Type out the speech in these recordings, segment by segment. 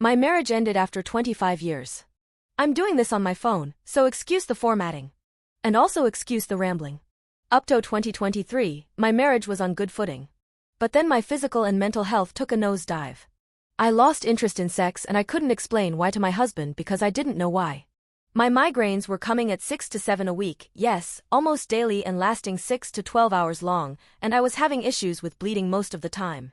My marriage ended after 25 years. I'm doing this on my phone, so excuse the formatting. And also excuse the rambling. Up to 2023, my marriage was on good footing. But then my physical and mental health took a nosedive. I lost interest in sex and I couldn't explain why to my husband because I didn't know why. My migraines were coming at 6 to 7 a week, yes, almost daily and lasting 6 to 12 hours long, and I was having issues with bleeding most of the time.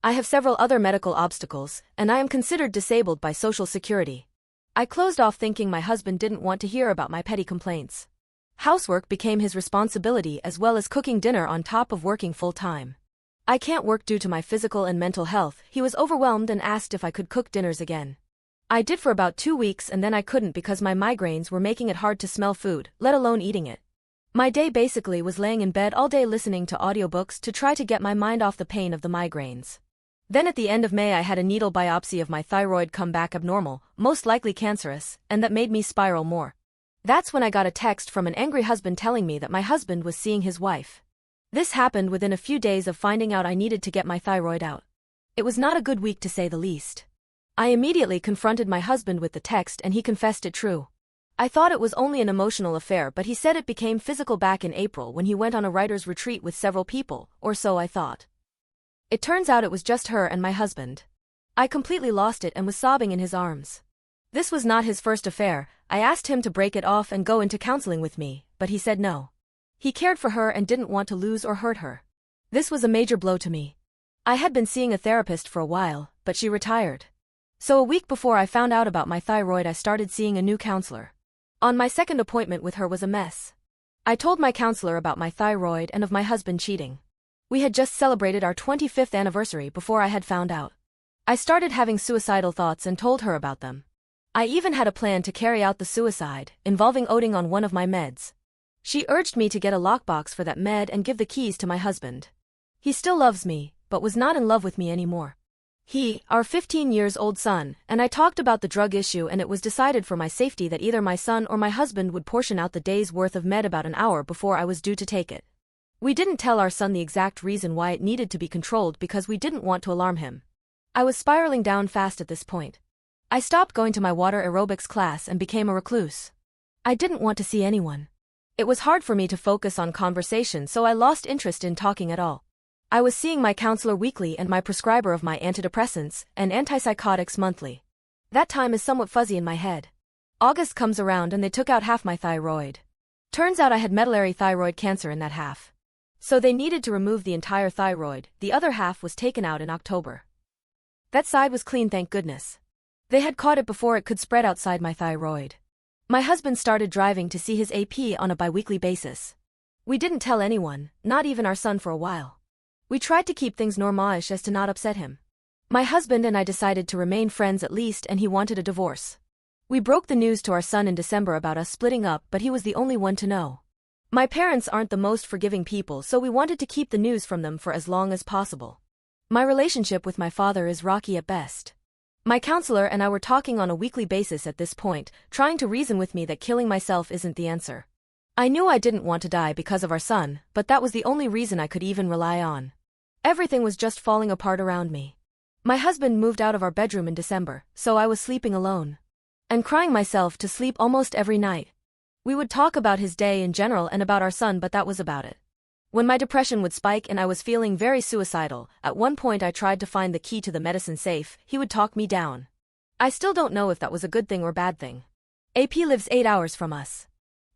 I have several other medical obstacles, and I am considered disabled by Social Security. I closed off thinking my husband didn't want to hear about my petty complaints. Housework became his responsibility as well as cooking dinner on top of working full-time. I can't work due to my physical and mental health. He was overwhelmed and asked if I could cook dinners again. I did for about 2 weeks and then I couldn't because my migraines were making it hard to smell food, let alone eating it. My day basically was laying in bed all day listening to audiobooks to try to get my mind off the pain of the migraines. Then at the end of May I had a needle biopsy of my thyroid come back abnormal, most likely cancerous, and that made me spiral more. That's when I got a text from an angry husband telling me that my husband was seeing his wife. This happened within a few days of finding out I needed to get my thyroid out. It was not a good week to say the least. I immediately confronted my husband with the text and he confessed it true. I thought it was only an emotional affair but he said it became physical back in April when he went on a writer's retreat with several people, or so I thought. It turns out it was just her and my husband. I completely lost it and was sobbing in his arms. This was not his first affair. I asked him to break it off and go into counseling with me, but he said no. He cared for her and didn't want to lose or hurt her. This was a major blow to me. I had been seeing a therapist for a while, but she retired. So a week before I found out about my thyroid I started seeing a new counselor. On my second appointment with her was a mess. I told my counselor about my thyroid and of my husband cheating. We had just celebrated our 25th anniversary before I had found out. I started having suicidal thoughts and told her about them. I even had a plan to carry out the suicide, involving ODing on one of my meds. She urged me to get a lockbox for that med and give the keys to my husband. He still loves me, but was not in love with me anymore. Our 15-year-old son, and I talked about the drug issue and it was decided for my safety that either my son or my husband would portion out the day's worth of med about an hour before I was due to take it. We didn't tell our son the exact reason why it needed to be controlled because we didn't want to alarm him. I was spiraling down fast at this point. I stopped going to my water aerobics class and became a recluse. I didn't want to see anyone. It was hard for me to focus on conversation so I lost interest in talking at all. I was seeing my counselor weekly and my prescriber of my antidepressants and antipsychotics monthly. That time is somewhat fuzzy in my head. August comes around and they took out half my thyroid. Turns out I had medullary thyroid cancer in that half. So they needed to remove the entire thyroid. The other half was taken out in October. That side was clean, thank goodness. They had caught it before it could spread outside my thyroid. My husband started driving to see his AP on a biweekly basis. We didn't tell anyone, not even our son, for a while. We tried to keep things normalish as to not upset him. My husband and I decided to remain friends at least and he wanted a divorce. We broke the news to our son in December about us splitting up but he was the only one to know. My parents aren't the most forgiving people so we wanted to keep the news from them for as long as possible. My relationship with my father is rocky at best. My counselor and I were talking on a weekly basis at this point, trying to reason with me that killing myself isn't the answer. I knew I didn't want to die because of our son, but that was the only reason I could even rely on. Everything was just falling apart around me. My husband moved out of our bedroom in December, so I was sleeping alone. And crying myself to sleep almost every night. We would talk about his day in general and about our son, but that was about it. When my depression would spike and I was feeling very suicidal, at one point I tried to find the key to the medicine safe, he would talk me down. I still don't know if that was a good thing or bad thing. AP lives 8 hours from us.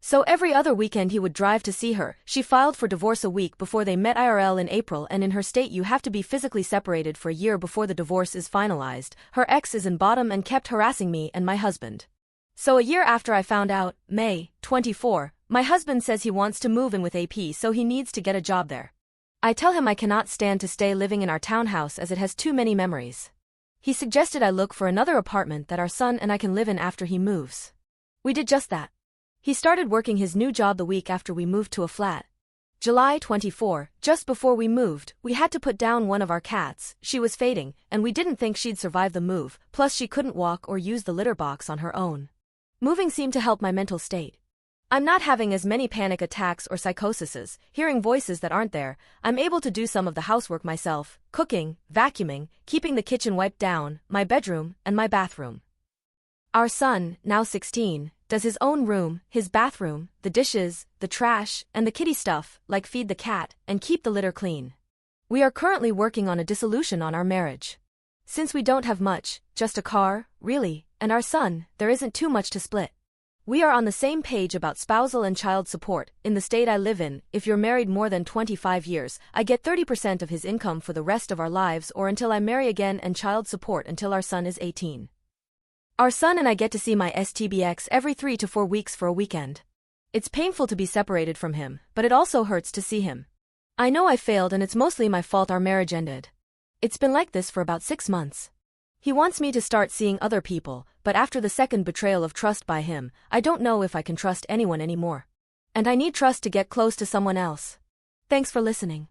So every other weekend he would drive to see her. She filed for divorce a week before they met IRL in April, and in her state you have to be physically separated for a year before the divorce is finalized. Her ex is in bottom and kept harassing me and my husband. So a year after I found out, May 24, my husband says he wants to move in with AP so he needs to get a job there. I tell him I cannot stand to stay living in our townhouse as it has too many memories. He suggested I look for another apartment that our son and I can live in after he moves. We did just that. He started working his new job the week after we moved to a flat. July 24, just before we moved, we had to put down one of our cats. She was fading, and we didn't think she'd survive the move, plus she couldn't walk or use the litter box on her own. Moving seemed to help my mental state. I'm not having as many panic attacks or psychoses, hearing voices that aren't there. I'm able to do some of the housework myself, cooking, vacuuming, keeping the kitchen wiped down, my bedroom, and my bathroom. Our son, now 16, does his own room, his bathroom, the dishes, the trash, and the kitty stuff, like feed the cat and keep the litter clean. We are currently working on a dissolution on our marriage. Since we don't have much, just a car, really, and our son, there isn't too much to split. We are on the same page about spousal and child support. In the state I live in, if you're married more than 25 years, I get 30% of his income for the rest of our lives or until I marry again, and child support until our son is 18. Our son and I get to see my STBX every 3 to 4 weeks for a weekend. It's painful to be separated from him, but it also hurts to see him. I know I failed and it's mostly my fault our marriage ended. It's been like this for about 6 months. He wants me to start seeing other people, but after the second betrayal of trust by him, I don't know if I can trust anyone anymore. And I need trust to get close to someone else. Thanks for listening.